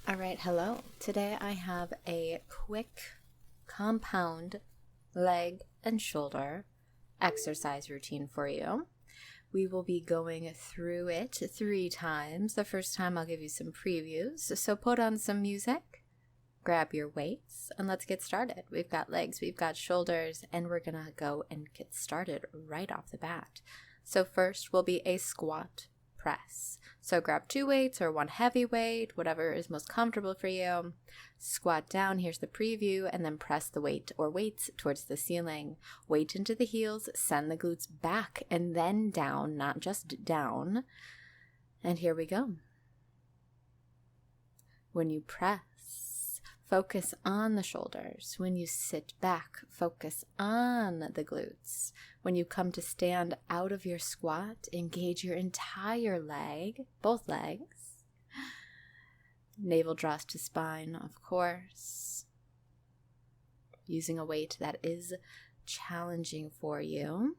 All right, hello. Today I have a quick compound leg and shoulder exercise routine for you. We will be going through it 3 times. The first time I'll give you some previews. So put on some music, grab your weights, and let's get started. We've got legs, we've got shoulders, and we're gonna go and get started right off the bat. So first will be a squat press. So grab 2 weights or 1 heavy weight, whatever is most comfortable for you. Squat down, here's the preview, and then press the weight or weights towards the ceiling. Weight into the heels, send the glutes back and then down, not just down. And here we go. When you press, focus on the shoulders. When you sit back, focus on the glutes. When you come to stand out of your squat, engage your entire leg, both legs. Navel draws to spine, of course. Using a weight that is challenging for you.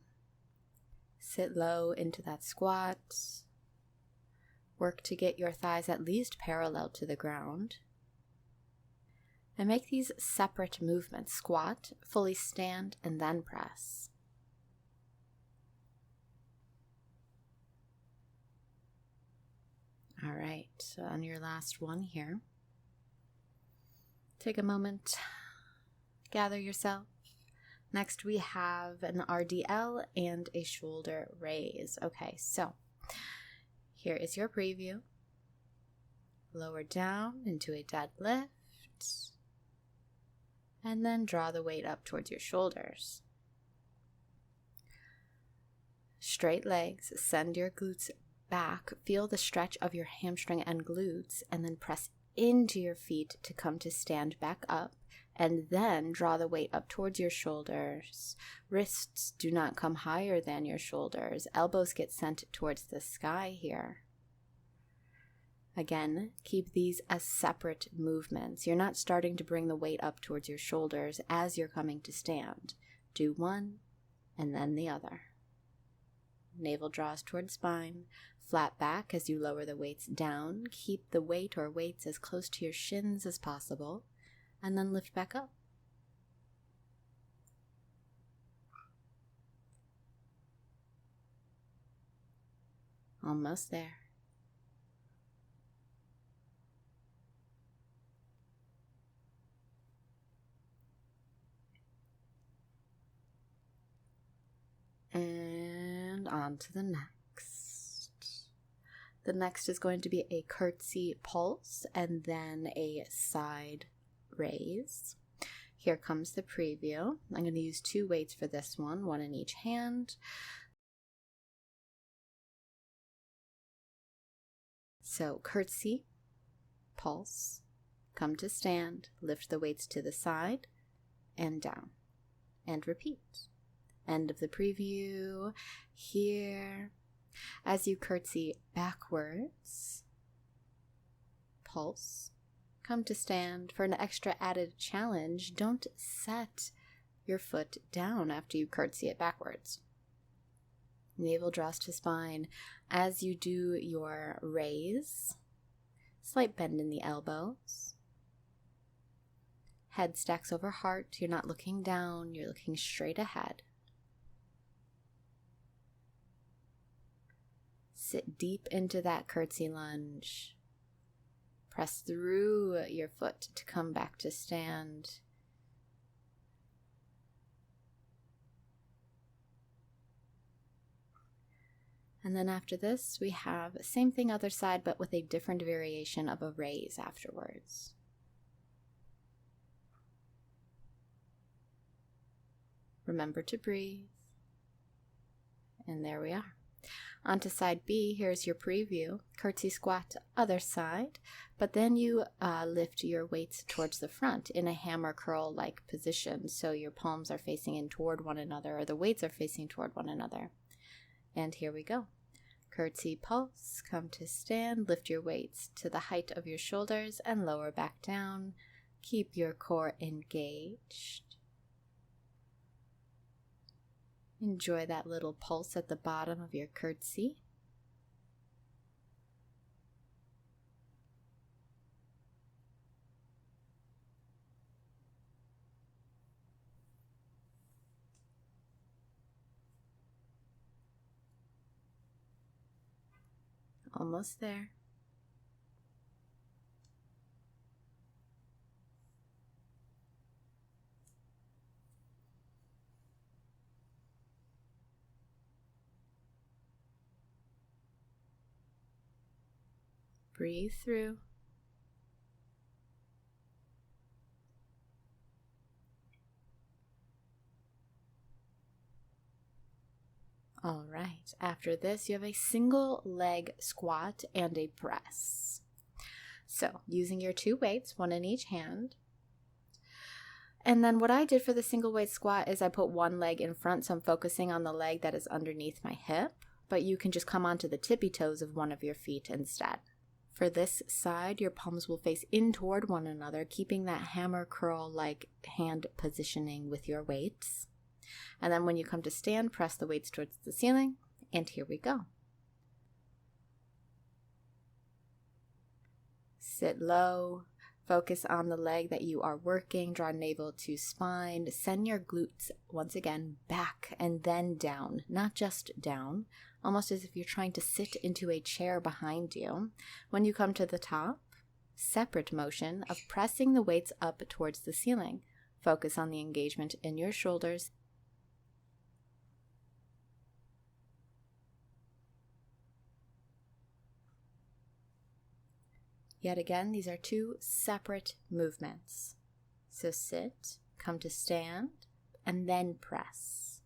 Sit low into that squat. Work to get your thighs at least parallel to the ground. And make these separate movements. Squat, fully stand, and then press. All right, so on your last one here, take a moment, gather yourself. Next we have an RDL and a shoulder raise. Okay, so here is your preview. Lower down into a deadlift. And then draw the weight up towards your shoulders. Straight legs, send your glutes back, feel the stretch of your hamstring and glutes, and then press into your feet to come to stand back up, and then draw the weight up towards your shoulders. Wrists do not come higher than your shoulders. Elbows get sent towards the sky here. Again, keep these as separate movements. You're not starting to bring the weight up towards your shoulders as you're coming to stand. Do one and then the other. Navel draws towards spine. Flat back as you lower the weights down. Keep the weight or weights as close to your shins as possible. And then lift back up. Almost there. And on to the next. The next is going to be a curtsy pulse and then a side raise. Here comes the preview. I'm going to use 2 weights for this one in each hand. So curtsy, pulse, come to stand, lift the weights to the side and down, and repeat. End of the preview here. As you curtsy backwards, pulse, come to stand. For an extra added challenge, don't set your foot down after you curtsy it backwards. Navel draws to spine. As you do your raise, slight bend in the elbows. Head stacks over heart. You're not looking down, you're looking straight ahead. Sit deep into that curtsy lunge. Press through your foot to come back to stand. And then after this, we have same thing other side, but with a different variation of a raise afterwards. Remember to breathe. And there we are. On to side B, here's your preview. Curtsy squat, other side, but then you lift your weights towards the front in a hammer curl-like position, so your palms are facing in toward one another, or the weights are facing toward one another. And here we go. Curtsy pulse, come to stand, lift your weights to the height of your shoulders and lower back down. Keep your core engaged. Enjoy that little pulse at the bottom of your curtsy. Almost there. Breathe through. All right, after this, you have a single leg squat and a press. So, using your 2 weights, one in each hand. And then what I did for the single weight squat is I put one leg in front, so I'm focusing on the leg that is underneath my hip, but you can just come onto the tippy toes of one of your feet instead. For this side, your palms will face in toward one another, keeping that hammer curl-like hand positioning with your weights. And then when you come to stand, press the weights towards the ceiling, and here we go. Sit low, focus on the leg that you are working, draw navel to spine, send your glutes once again back and then down, not just down, almost as if you're trying to sit into a chair behind you. When you come to the top, separate motion of pressing the weights up towards the ceiling. Focus on the engagement in your shoulders. Yet again, these are 2 separate movements. So sit, come to stand, and then press.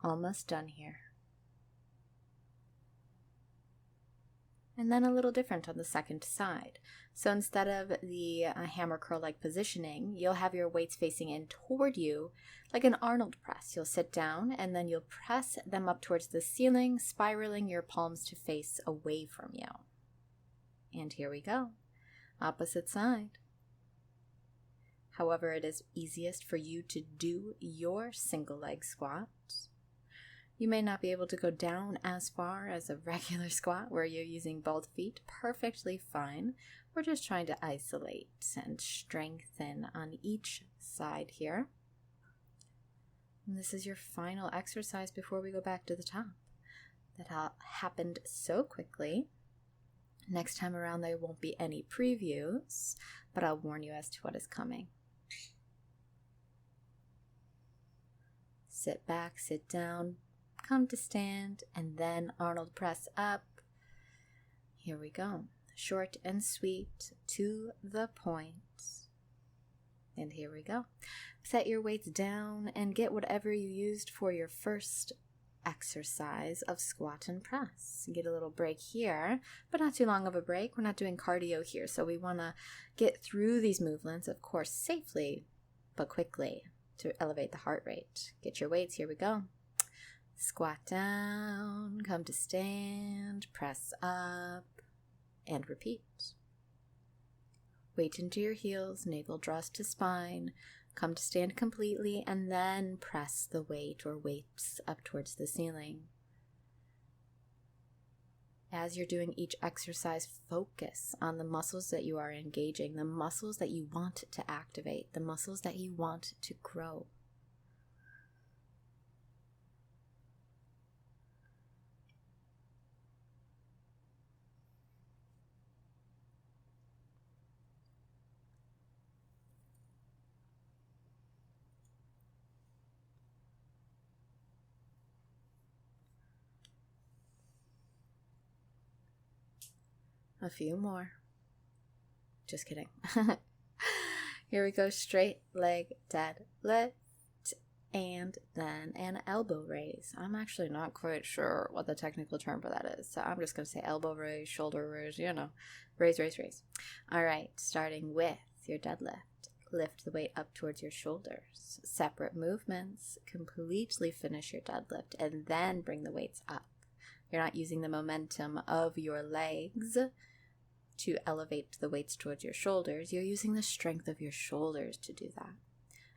Almost done here. And then a little different on the second side. So instead of the hammer curl-like positioning, you'll have your weights facing in toward you like an Arnold press. You'll sit down and then you'll press them up towards the ceiling, spiraling your palms to face away from you. And here we go. Opposite side. However, it is easiest for you to do your single leg squat. You may not be able to go down as far as a regular squat where you're using both feet. Perfectly fine. We're just trying to isolate and strengthen on each side here. And this is your final exercise before we go back to the top. That happened so quickly. Next time around, there won't be any previews, but I'll warn you as to what is coming. Sit back, sit down, come to stand, and then Arnold press up. Here we go. Short and sweet, to the point. And here we go. Set your weights down and get whatever you used for your first exercise of squat and press. Get a little break here, but not too long of a break. We're not doing cardio here, so we want to get through these movements, of course, safely, but quickly to elevate the heart rate. Get your weights. Here we go. Squat down, come to stand, press up, and repeat. Weight into your heels, navel draws to spine. Come to stand completely and then press the weight or weights up towards the ceiling. As you're doing each exercise, focus on the muscles that you are engaging, the muscles that you want to activate, the muscles that you want to grow. A few more. Just kidding. Here we go. Straight leg deadlift and then an elbow raise. I'm actually not quite sure what the technical term for that is, so I'm just going to say elbow raise, shoulder raise, raise, raise, raise. All right, starting with your deadlift. Lift the weight up towards your shoulders. Separate movements. Completely finish your deadlift and then bring the weights up. You're not using the momentum of your legs to elevate the weights towards your shoulders. You're using the strength of your shoulders to do that.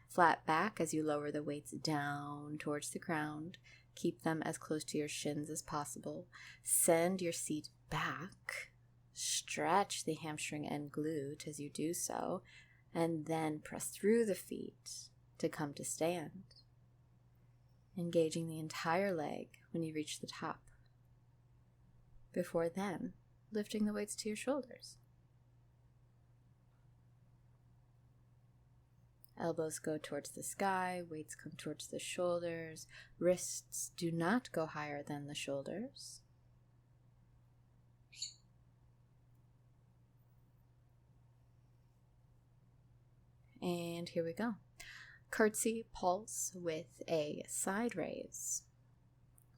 Flat back as you lower the weights down towards the ground. Keep them as close to your shins as possible. Send your seat back. Stretch the hamstring and glute as you do so. And then press through the feet to come to stand. Engaging the entire leg when you reach the top. before then lifting the weights to your shoulders. Elbows go towards the sky, weights come towards the shoulders, wrists do not go higher than the shoulders. And here we go. Curtsy pulse with a side raise.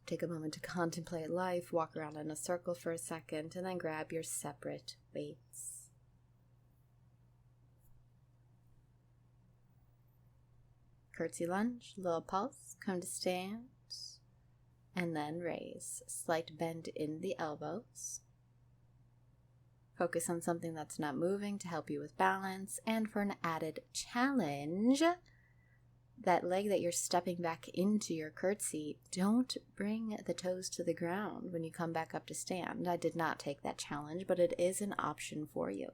Take a moment to contemplate life, walk around in a circle for a second, and then grab your separate weights. Curtsy lunge, little pulse, come to stand, and then raise. Slight bend in the elbows. Focus on something that's not moving to help you with balance, and for an added challenge, that leg that you're stepping back into your curtsy, don't bring the toes to the ground when you come back up to stand. I did not take that challenge, but it is an option for you.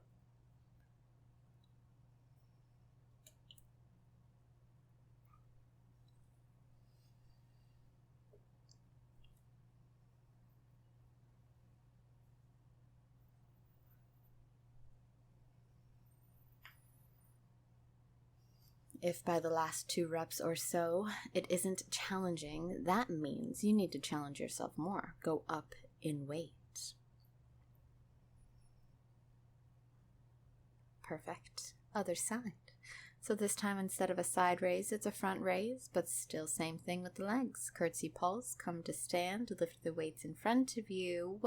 If by the last 2 reps or so it isn't challenging, that means you need to challenge yourself more. Go up in weight. Perfect. Other side. So this time instead of a side raise, it's a front raise, but still same thing with the legs. Curtsy pulse, come to stand, lift the weights in front of you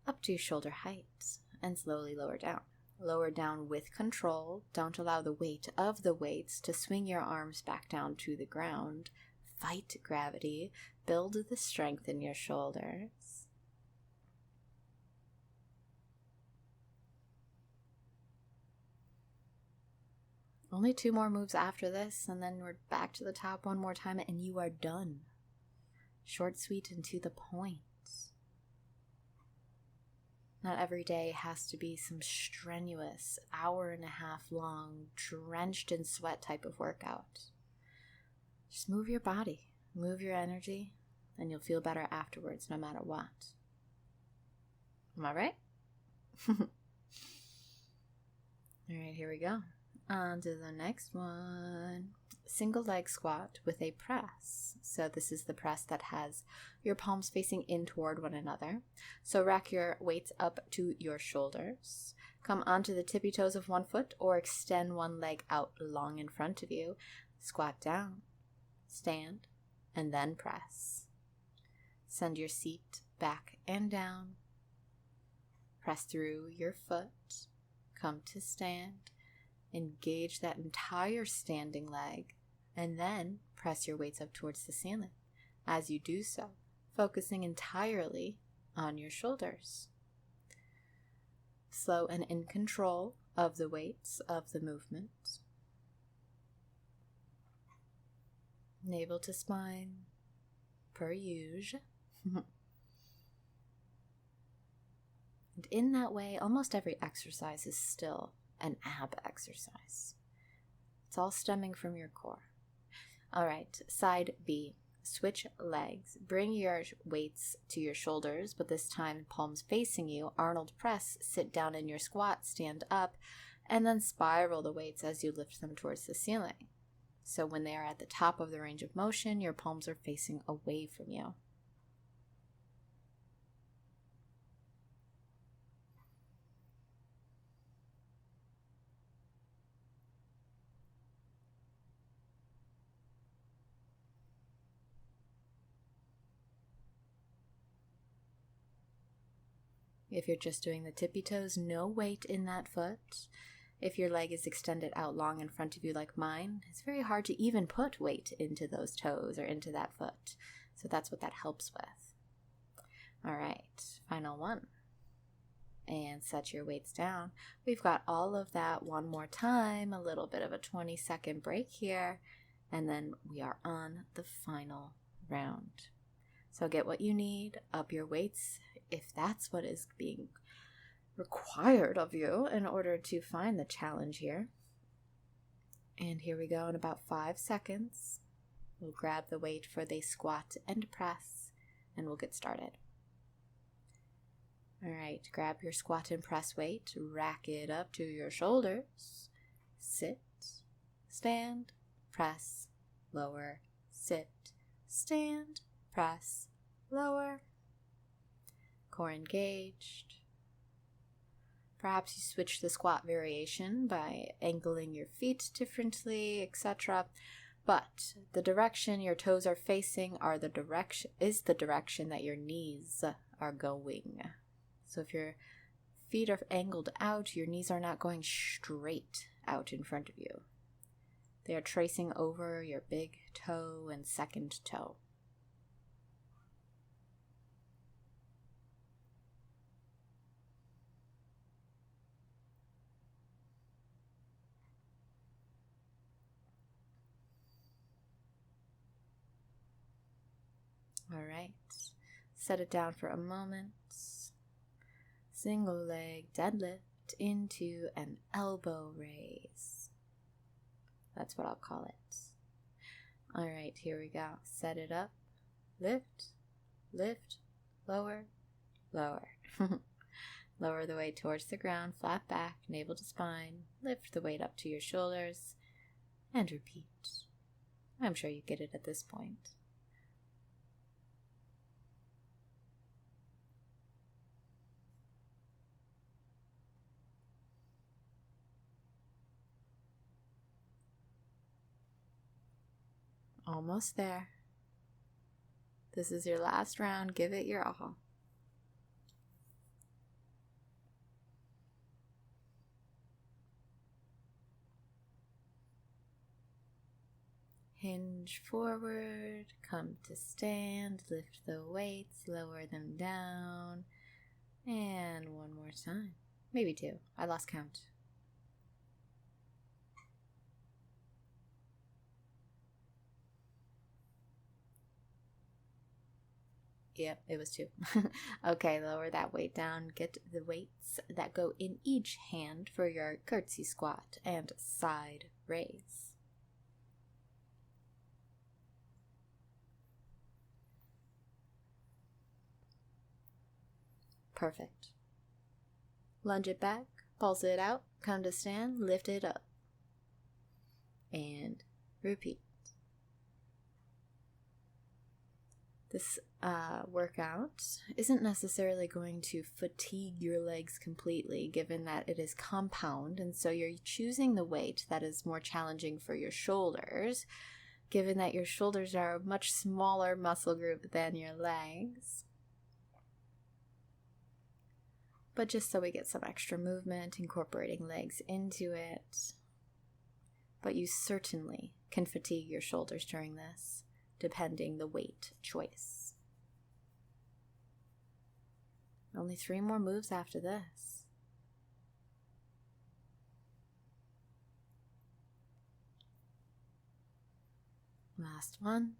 up to shoulder height and slowly lower down. Lower down with control. Don't allow the weight of the weights to swing your arms back down to the ground. Fight gravity. Build the strength in your shoulders. Only 2 more moves after this, and then we're back to the top one more time, and you are done. Short, sweet, and to the point. Not every day has to be some strenuous, 1.5-hour long, drenched in sweat type of workout. Just move your body, move your energy, and you'll feel better afterwards no matter what. Am I right? Alright, here we go. On to the next one. Single leg squat with a press. So this is the press that has your palms facing in toward one another. So rack your weights up to your shoulders. Come onto the tippy toes of one foot or extend one leg out long in front of you. Squat down, stand, and then press. Send your seat back and down. Press through your foot. Come to stand. Engage that entire standing leg, and then press your weights up towards the ceiling. As you do so, focusing entirely on your shoulders. Slow and in control of the weights of the movement. Navel to spine, per usual. And in that way, almost every exercise is still an ab exercise. It's all stemming from your core. All right, side B. Switch legs. Bring your weights to your shoulders, but this time palms facing you. Arnold press. Sit down in your squat, stand up, and then spiral the weights as you lift them towards the ceiling. So when they are at the top of the range of motion, your palms are facing away from you. If you're just doing the tippy toes, no weight in that foot. If your leg is extended out long in front of you like mine, it's very hard to even put weight into those toes or into that foot. So that's what that helps with. All right, final one. And set your weights down. We've got all of that one more time, a little bit of a 20-second break here, and then we are on the final round. So get what you need, up your weights, if that's what is being required of you in order to find the challenge here. And here we go in about 5 seconds. We'll grab the weight for the squat and press, and we'll get started. All right, grab your squat and press weight, rack it up to your shoulders. Sit, stand, press, lower, sit, stand, press, lower. Core engaged. Perhaps you switch the squat variation by angling your feet differently, etc. But the direction your toes are facing is the direction that your knees are going. So if your feet are angled out, your knees are not going straight out in front of you. They are tracing over your big toe and second toe. All right, set it down for a moment. Single leg deadlift into an elbow raise. That's what I'll call it. All right, here we go. Set it up. Lift, lift, lower, lower. Lower the weight towards the ground, flat back, navel to spine. Lift the weight up to your shoulders and repeat. I'm sure you get it at this point. Almost there. This is your last round. Give it your all. Hinge forward, come to stand, lift the weights, lower them down, and one more time. Maybe two. I lost count. Yep, it was two. Okay, lower that weight down. Get the weights that go in each hand for your curtsy squat and side raise. Perfect. Lunge it back, pulse it out, come to stand, lift it up. And repeat. This workout isn't necessarily going to fatigue your legs completely, given that it is compound, and so you're choosing the weight that is more challenging for your shoulders, given that your shoulders are a much smaller muscle group than your legs. But just so we get some extra movement, incorporating legs into it. But you certainly can fatigue your shoulders during this, depending the weight choice. Only 3 more moves after this. Last one.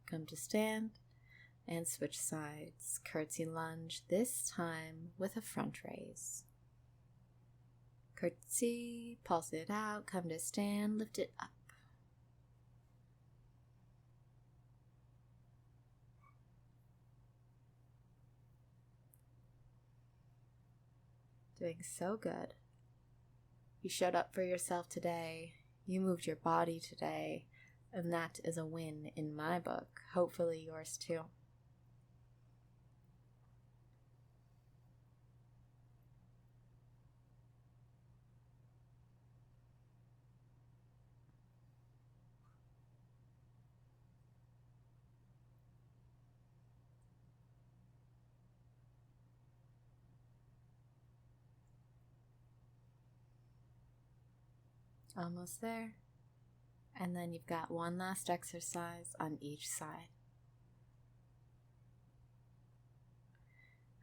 Come to stand and switch sides. Curtsy lunge, this time with a front raise. Curtsy, pulse it out, come to stand, lift it up. Doing so good. You showed up for yourself today. You moved your body today. And that is a win in my book. Hopefully yours too. Almost there. And then you've got one last exercise on each side.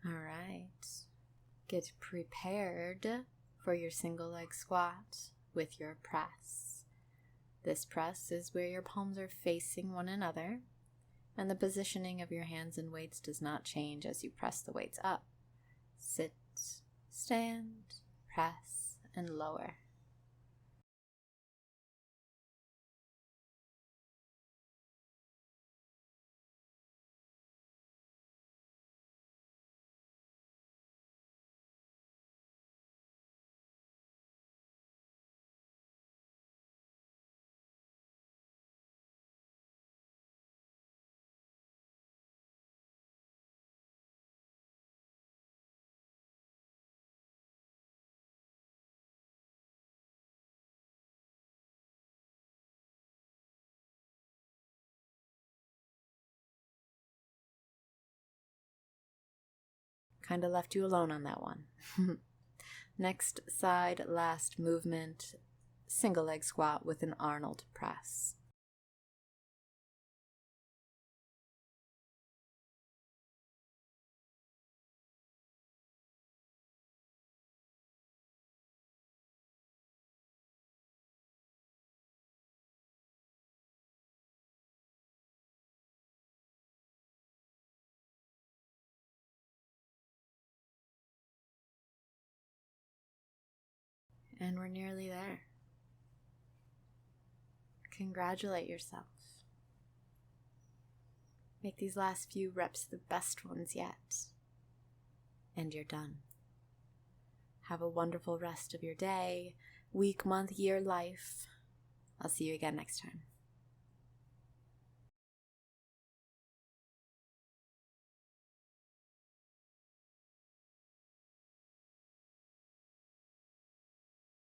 All right. Get prepared for your single leg squat with your press. This press is where your palms are facing one another, and the positioning of your hands and weights does not change as you press the weights up. Sit, stand, press, and lower. Kind of left you alone on that one. Next side, last movement, single leg squat with an Arnold press. And we're nearly there. Congratulate yourself. Make these last few reps the best ones yet. And you're done. Have a wonderful rest of your day, week, month, year, life. I'll see you again next time.